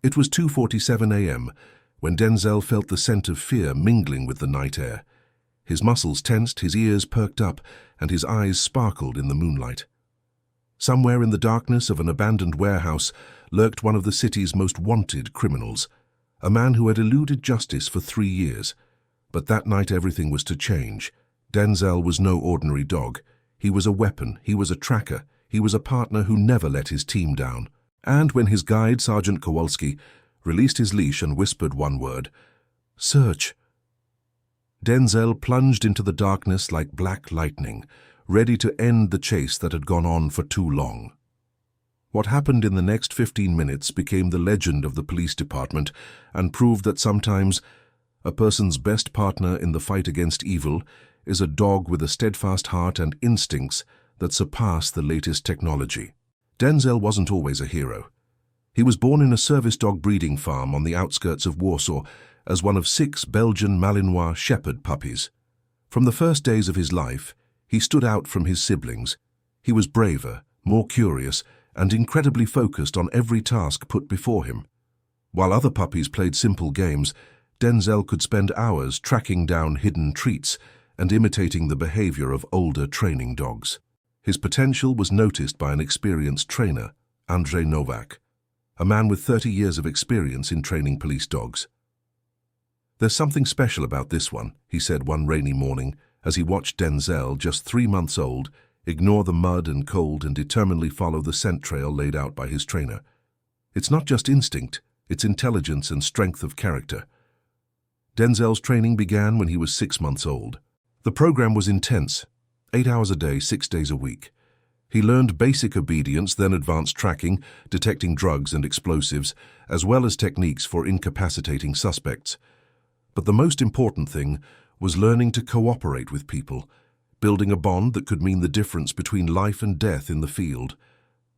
It was 2:47 a.m. when Denzel felt the scent of fear mingling with the night air. His muscles tensed, his ears perked up, and his eyes sparkled in the moonlight. Somewhere in the darkness of an abandoned warehouse lurked one of the city's most wanted criminals, a man who had eluded justice for 3 years. But that night everything was to change. Denzel was no ordinary dog. He was a weapon, he was a tracker, he was a partner who never let his team down. And when his guide, Sergeant Kowalski, released his leash and whispered one word, "Search," Denzel plunged into the darkness like black lightning, ready to end the chase that had gone on for too long. What happened in the next 15 minutes became the legend of the police department and proved that sometimes a person's best partner in the fight against evil is a dog with a steadfast heart and instincts that surpass the latest technology. Denzel wasn't always a hero. He was born in a service dog breeding farm on the outskirts of Warsaw as one of 6 Belgian Malinois shepherd puppies. From the first days of his life, he stood out from his siblings. He was braver, more curious, and incredibly focused on every task put before him. While other puppies played simple games, Denzel could spend hours tracking down hidden treats and imitating the behavior of older training dogs. His potential was noticed by an experienced trainer, Andrzej Nowak, a man with 30 years of experience in training police dogs. "There's something special about this one," he said one rainy morning as he watched Denzel, just 3 months old, ignore the mud and cold and determinedly follow the scent trail laid out by his trainer. "It's not just instinct, it's intelligence and strength of character." Denzel's training began when he was 6 months old. The program was intense, 8 hours a day, 6 days a week. He learned basic obedience, then advanced tracking, detecting drugs and explosives, as well as techniques for incapacitating suspects. But the most important thing was learning to cooperate with people, building a bond that could mean the difference between life and death in the field.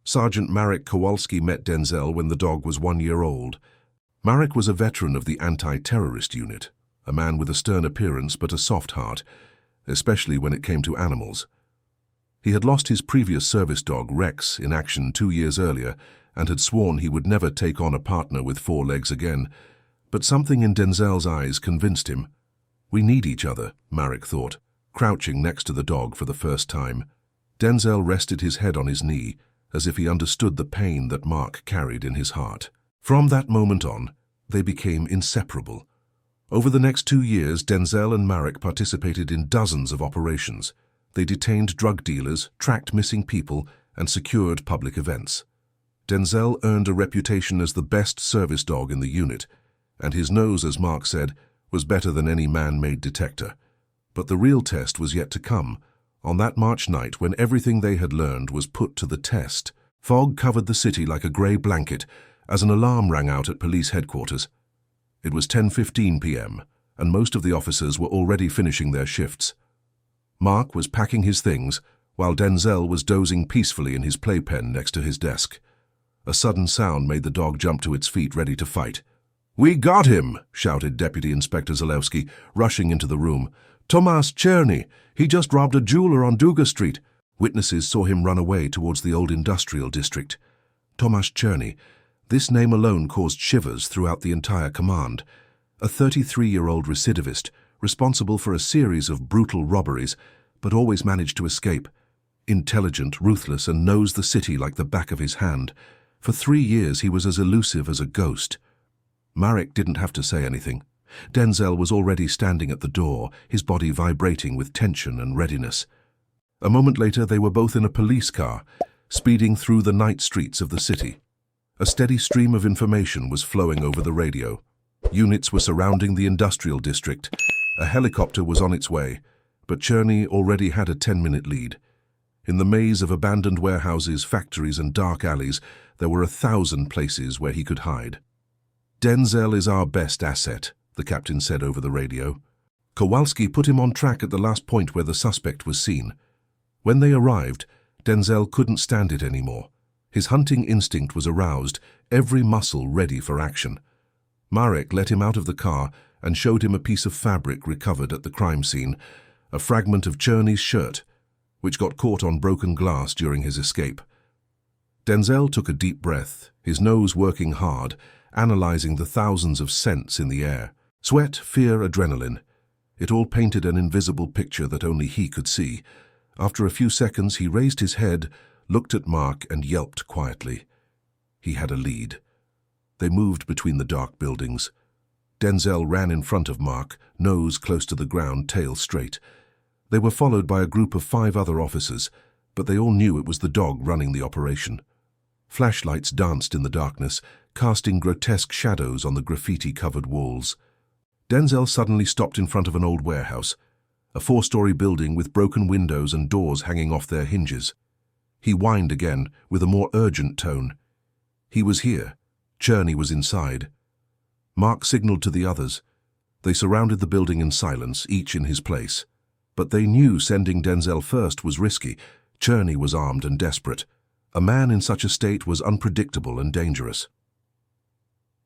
Sergeant Marek Kowalski met Denzel when the dog was 1 year old. Marek was a veteran of the anti-terrorist unit, a man with a stern appearance but a soft heart, especially when it came to animals. He had lost his previous service dog, Rex, in action 2 years earlier and had sworn he would never take on a partner with 4 legs again. But something in Denzel's eyes convinced him. "We need each other," Marek thought, crouching next to the dog for the first time. Denzel rested his head on his knee, as if he understood the pain that Mark carried in his heart. From that moment on, they became inseparable. Over the next 2 years, Denzel and Marek participated in dozens of operations. They detained drug dealers, tracked missing people, and secured public events. Denzel earned a reputation as the best service dog in the unit, and his nose, as Mark said, was better than any man-made detector. But the real test was yet to come, on that March night when everything they had learned was put to the test. Fog covered the city like a grey blanket as an alarm rang out at police headquarters. It was 10:15 p.m., and most of the officers were already finishing their shifts. Mark was packing his things, while Denzel was dozing peacefully in his playpen next to his desk. A sudden sound made the dog jump to its feet, ready to fight. "We got him!" shouted Deputy Inspector Zalewski, rushing into the room. "Tomasz Czerny! He just robbed a jeweler on Duga Street." Witnesses saw him run away towards the old industrial district. Tomasz Czerny. This name alone caused shivers throughout the entire command. A 33-year-old recidivist, responsible for a series of brutal robberies, but always managed to escape. Intelligent, ruthless, and knows the city like the back of his hand. For 3 years he was as elusive as a ghost. Marek didn't have to say anything. Denzel was already standing at the door, his body vibrating with tension and readiness. A moment later they were both in a police car, speeding through the night streets of the city. A steady stream of information was flowing over the radio. Units were surrounding the industrial district. A helicopter was on its way, but Czerny already had a 10-minute lead. In the maze of abandoned warehouses, factories, and dark alleys, there were 1,000 places where he could hide. "Denzel is our best asset," the captain said over the radio. Kowalski put him on track at the last point where the suspect was seen. When they arrived, Denzel couldn't stand it anymore. His hunting instinct was aroused, every muscle ready for action. Marek let him out of the car and showed him a piece of fabric recovered at the crime scene, a fragment of Czerny's shirt, which got caught on broken glass during his escape. Denzel took a deep breath, his nose working hard, analyzing the thousands of scents in the air. Sweat, fear, adrenaline. It all painted an invisible picture that only he could see. After a few seconds, he raised his head, looked at Mark, and yelped quietly. He had a lead. They moved between the dark buildings. Denzel ran in front of Mark, nose close to the ground, tail straight. They were followed by a group of 5 other officers, but they all knew it was the dog running the operation. Flashlights danced in the darkness, casting grotesque shadows on the graffiti-covered walls. Denzel suddenly stopped in front of an old warehouse, a 4-story building with broken windows and doors hanging off their hinges. He whined again, with a more urgent tone. He was here. Cherney was inside. Mark signaled to the others. They surrounded the building in silence, each in his place. But they knew sending Denzel first was risky. Cherney was armed and desperate. A man in such a state was unpredictable and dangerous.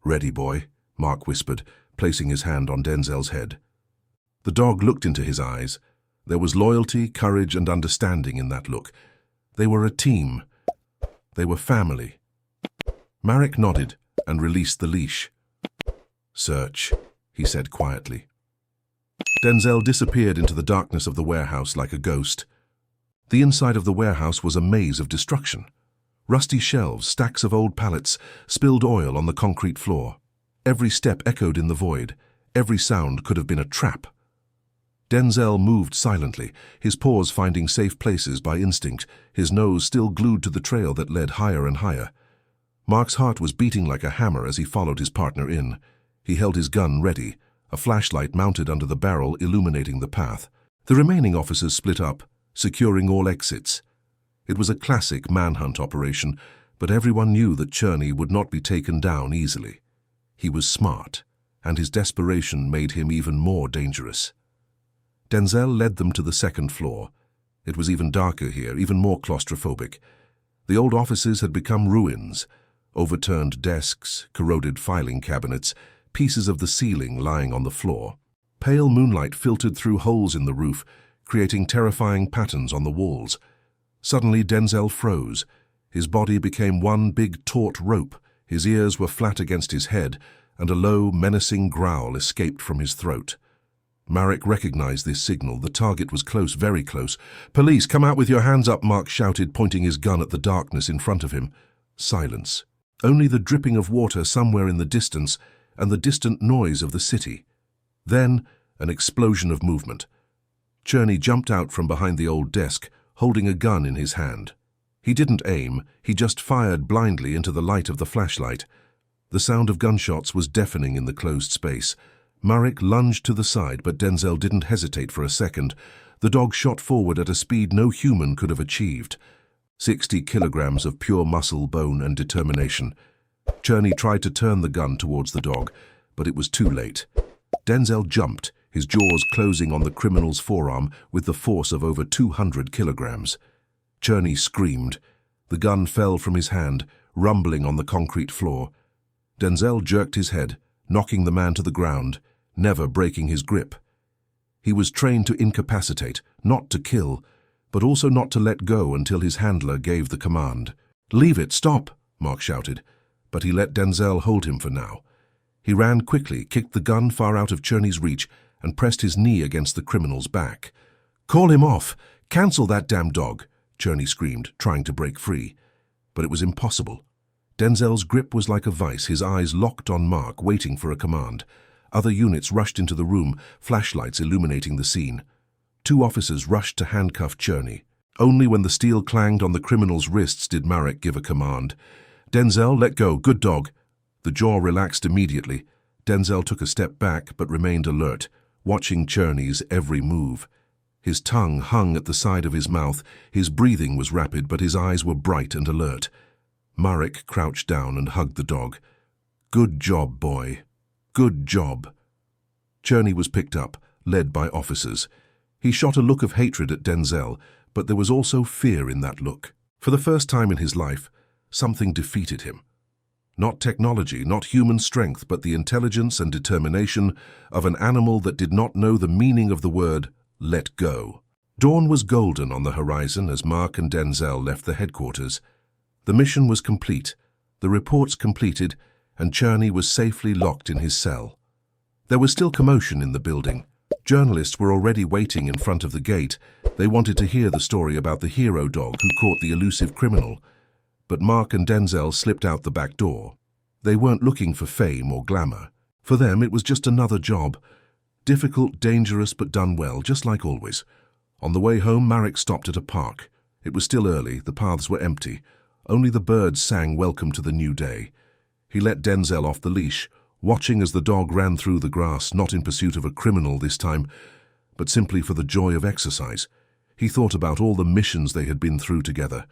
"Ready, boy," Mark whispered, placing his hand on Denzel's head. The dog looked into his eyes. There was loyalty, courage, and understanding in that look. They were a team. They were family. Marek nodded and released the leash. "Search," he said quietly. Denzel disappeared into the darkness of the warehouse like a ghost. The inside of the warehouse was a maze of destruction. Rusty shelves, stacks of old pallets, spilled oil on the concrete floor. Every step echoed in the void. Every sound could have been a trap. Denzel moved silently, his paws finding safe places by instinct, his nose still glued to the trail that led higher and higher. Mark's heart was beating like a hammer as he followed his partner in. He held his gun ready, a flashlight mounted under the barrel illuminating the path. The remaining officers split up, securing all exits. It was a classic manhunt operation, but everyone knew that Cherney would not be taken down easily. He was smart, and his desperation made him even more dangerous. Denzel led them to the 2nd floor. It was even darker here, even more claustrophobic. The old offices had become ruins, overturned desks, corroded filing cabinets, pieces of the ceiling lying on the floor. Pale moonlight filtered through holes in the roof, creating terrifying patterns on the walls. Suddenly Denzel froze. His body became one big taut rope. His ears were flat against his head, and a low, menacing growl escaped from his throat. Marek recognized this signal. The target was close, very close. "Police, come out with your hands up," Mark shouted, pointing his gun at the darkness in front of him. Silence. Only the dripping of water somewhere in the distance and the distant noise of the city. Then, an explosion of movement. Cherney jumped out from behind the old desk, holding a gun in his hand. He didn't aim, he just fired blindly into the light of the flashlight. The sound of gunshots was deafening in the closed space. Marek lunged to the side, but Denzel didn't hesitate for a second. The dog shot forward at a speed no human could have achieved. 60 kilograms of pure muscle, bone, and determination. Cherney tried to turn the gun towards the dog, but it was too late. Denzel jumped, his jaws closing on the criminal's forearm with the force of over 200 kilograms. Cherney screamed. The gun fell from his hand, rumbling on the concrete floor. Denzel jerked his head, knocking the man to the ground, never breaking his grip. He was trained to incapacitate, not to kill, but also not to let go until his handler gave the command. "Leave it, stop," Mark shouted, but he let Denzel hold him for now. He ran quickly, kicked the gun far out of Cherney's reach, and pressed his knee against the criminal's back. "Call him off! Cancel that damn dog!" Cherney screamed, trying to break free. But it was impossible. Denzel's grip was like a vice, his eyes locked on Mark, waiting for a command. Other units rushed into the room, flashlights illuminating the scene. 2 officers rushed to handcuff Cherney. Only when the steel clanged on the criminal's wrists did Marek give a command. "Denzel, let go, good dog." The jaw relaxed immediately. Denzel took a step back but remained alert, watching Cherney's every move. His tongue hung at the side of his mouth, his breathing was rapid but his eyes were bright and alert. Marek crouched down and hugged the dog. "Good job, boy. Good job." Cherney was picked up, led by officers. He shot a look of hatred at Denzel, but there was also fear in that look. For the first time in his life, something defeated him. Not technology, not human strength, but the intelligence and determination of an animal that did not know the meaning of the word let go. Dawn was golden on the horizon as Mark and Denzel left the headquarters. The mission was complete, the reports completed, and Cherney was safely locked in his cell. There was still commotion in the building. Journalists were already waiting in front of the gate. They wanted to hear the story about the hero dog who caught the elusive criminal. But Mark and Denzel slipped out the back door. They weren't looking for fame or glamour. For them, it was just another job. Difficult, dangerous, but done well, just like always. On the way home, Marek stopped at a park. It was still early, the paths were empty. Only the birds sang welcome to the new day. He let Denzel off the leash, watching as the dog ran through the grass, not in pursuit of a criminal this time, but simply for the joy of exercise. He thought about all the missions they had been through together,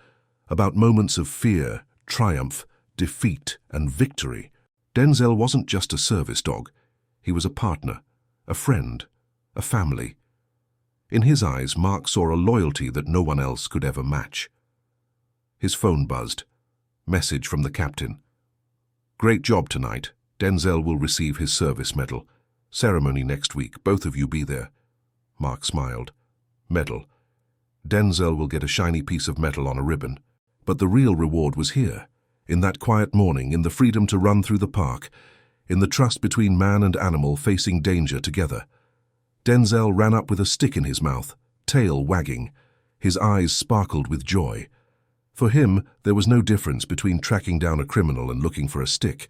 about moments of fear, triumph, defeat, and victory. Denzel wasn't just a service dog. He was a partner, a friend, a family. In his eyes, Mark saw a loyalty that no one else could ever match. His phone buzzed. Message from the captain. "Great job tonight. Denzel will receive his service medal. Ceremony next week. Both of you be there." Mark smiled. Medal. Denzel will get a shiny piece of metal on a ribbon. But the real reward was here, in that quiet morning, in the freedom to run through the park, in the trust between man and animal facing danger together. Denzel ran up with a stick in his mouth, tail wagging. His eyes sparkled with joy. For him, there was no difference between tracking down a criminal and looking for a stick.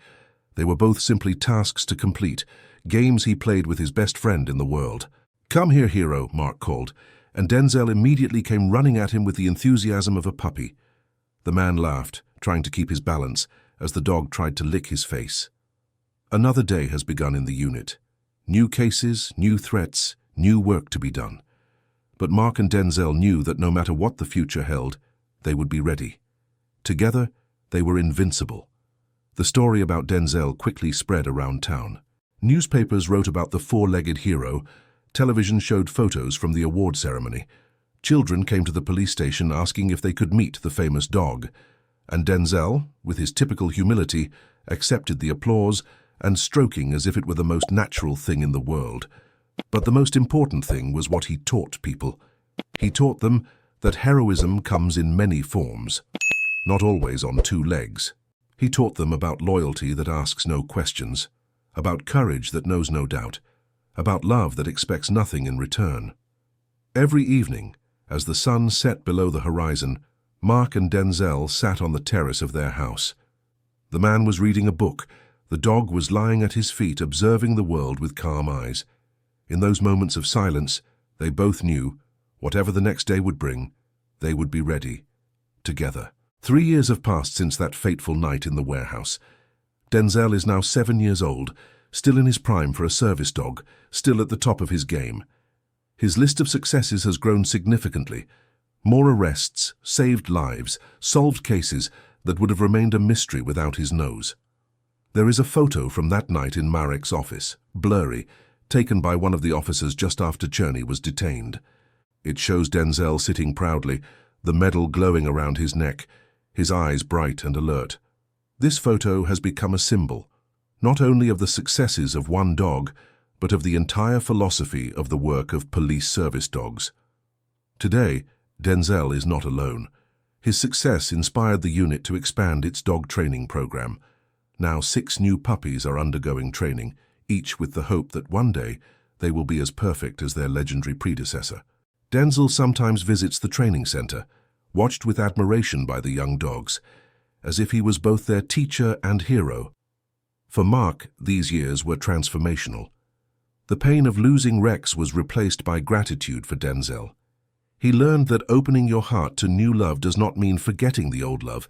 They were both simply tasks to complete, games he played with his best friend in the world. "Come here, hero," Mark called, and Denzel immediately came running at him with the enthusiasm of a puppy. The man laughed, trying to keep his balance, as the dog tried to lick his face. Another day has begun in the unit. New cases, new threats, new work to be done. But Mark and Denzel knew that no matter what the future held, they would be ready. Together, they were invincible. The story about Denzel quickly spread around town. Newspapers wrote about the four-legged hero. Television showed photos from the award ceremony. Children came to the police station asking if they could meet the famous dog. And Denzel, with his typical humility, accepted the applause and stroking as if it were the most natural thing in the world. But the most important thing was what he taught people. He taught them that heroism comes in many forms, not always on two legs. He taught them about loyalty that asks no questions, about courage that knows no doubt, about love that expects nothing in return. Every evening, as the sun set below the horizon, Mark and Denzel sat on the terrace of their house. The man was reading a book. The dog was lying at his feet, observing the world with calm eyes. In those moments of silence, they both knew, whatever the next day would bring, they would be ready, together. 3 years have passed since that fateful night in the warehouse. Denzel is now 7 years old, still in his prime for a service dog, still at the top of his game. His list of successes has grown significantly. More arrests, saved lives, solved cases that would have remained a mystery without his nose. There is a photo from that night in Marek's office, blurry, taken by one of the officers just after Cherney was detained. It shows Denzel sitting proudly, the medal glowing around his neck, his eyes bright and alert. This photo has become a symbol, not only of the successes of one dog, but of the entire philosophy of the work of police service dogs. Today, Denzel is not alone. His success inspired the unit to expand its dog training program. Now 6 new puppies are undergoing training, each with the hope that one day they will be as perfect as their legendary predecessor. Denzel sometimes visits the training center, watched with admiration by the young dogs, as if he was both their teacher and hero. For Mark, these years were transformational. The pain of losing Rex was replaced by gratitude for Denzel. He learned that opening your heart to new love does not mean forgetting the old love,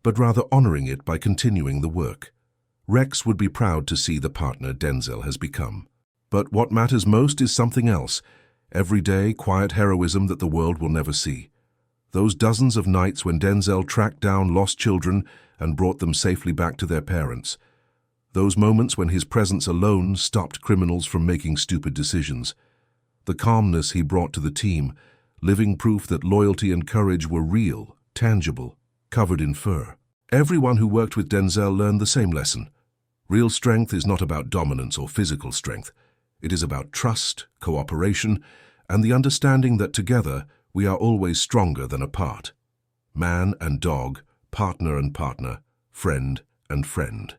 but rather honoring it by continuing the work. Rex would be proud to see the partner Denzel has become. But what matters most is something else, everyday, quiet heroism that the world will never see. Those dozens of nights when Denzel tracked down lost children and brought them safely back to their parents. Those moments when his presence alone stopped criminals from making stupid decisions. The calmness he brought to the team, living proof that loyalty and courage were real, tangible, covered in fur. Everyone who worked with Denzel learned the same lesson. Real strength is not about dominance or physical strength. It is about trust, cooperation, and the understanding that together we are always stronger than apart. Man and dog, partner and partner, friend and friend.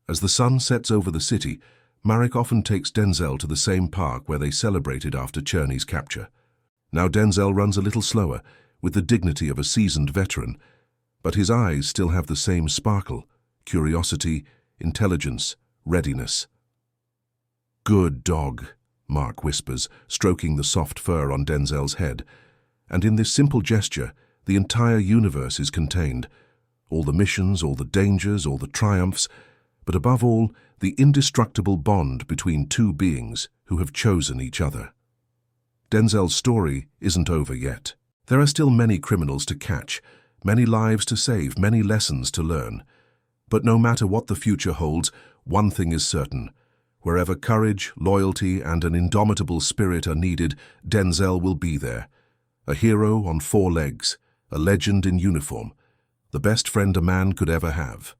As the sun sets over the city, Marek often takes Denzel to the same park where they celebrated after Cherney's capture. Now Denzel runs a little slower, with the dignity of a seasoned veteran, but his eyes still have the same sparkle, curiosity, intelligence, readiness. "Good dog," Mark whispers, stroking the soft fur on Denzel's head. And in this simple gesture, the entire universe is contained. All the missions, all the dangers, all the triumphs, but above all, the indestructible bond between two beings who have chosen each other. Denzel's story isn't over yet. There are still many criminals to catch, many lives to save, many lessons to learn. But no matter what the future holds, one thing is certain. Wherever courage, loyalty, and an indomitable spirit are needed, Denzel will be there. A hero on 4 legs, a legend in uniform, the best friend a man could ever have.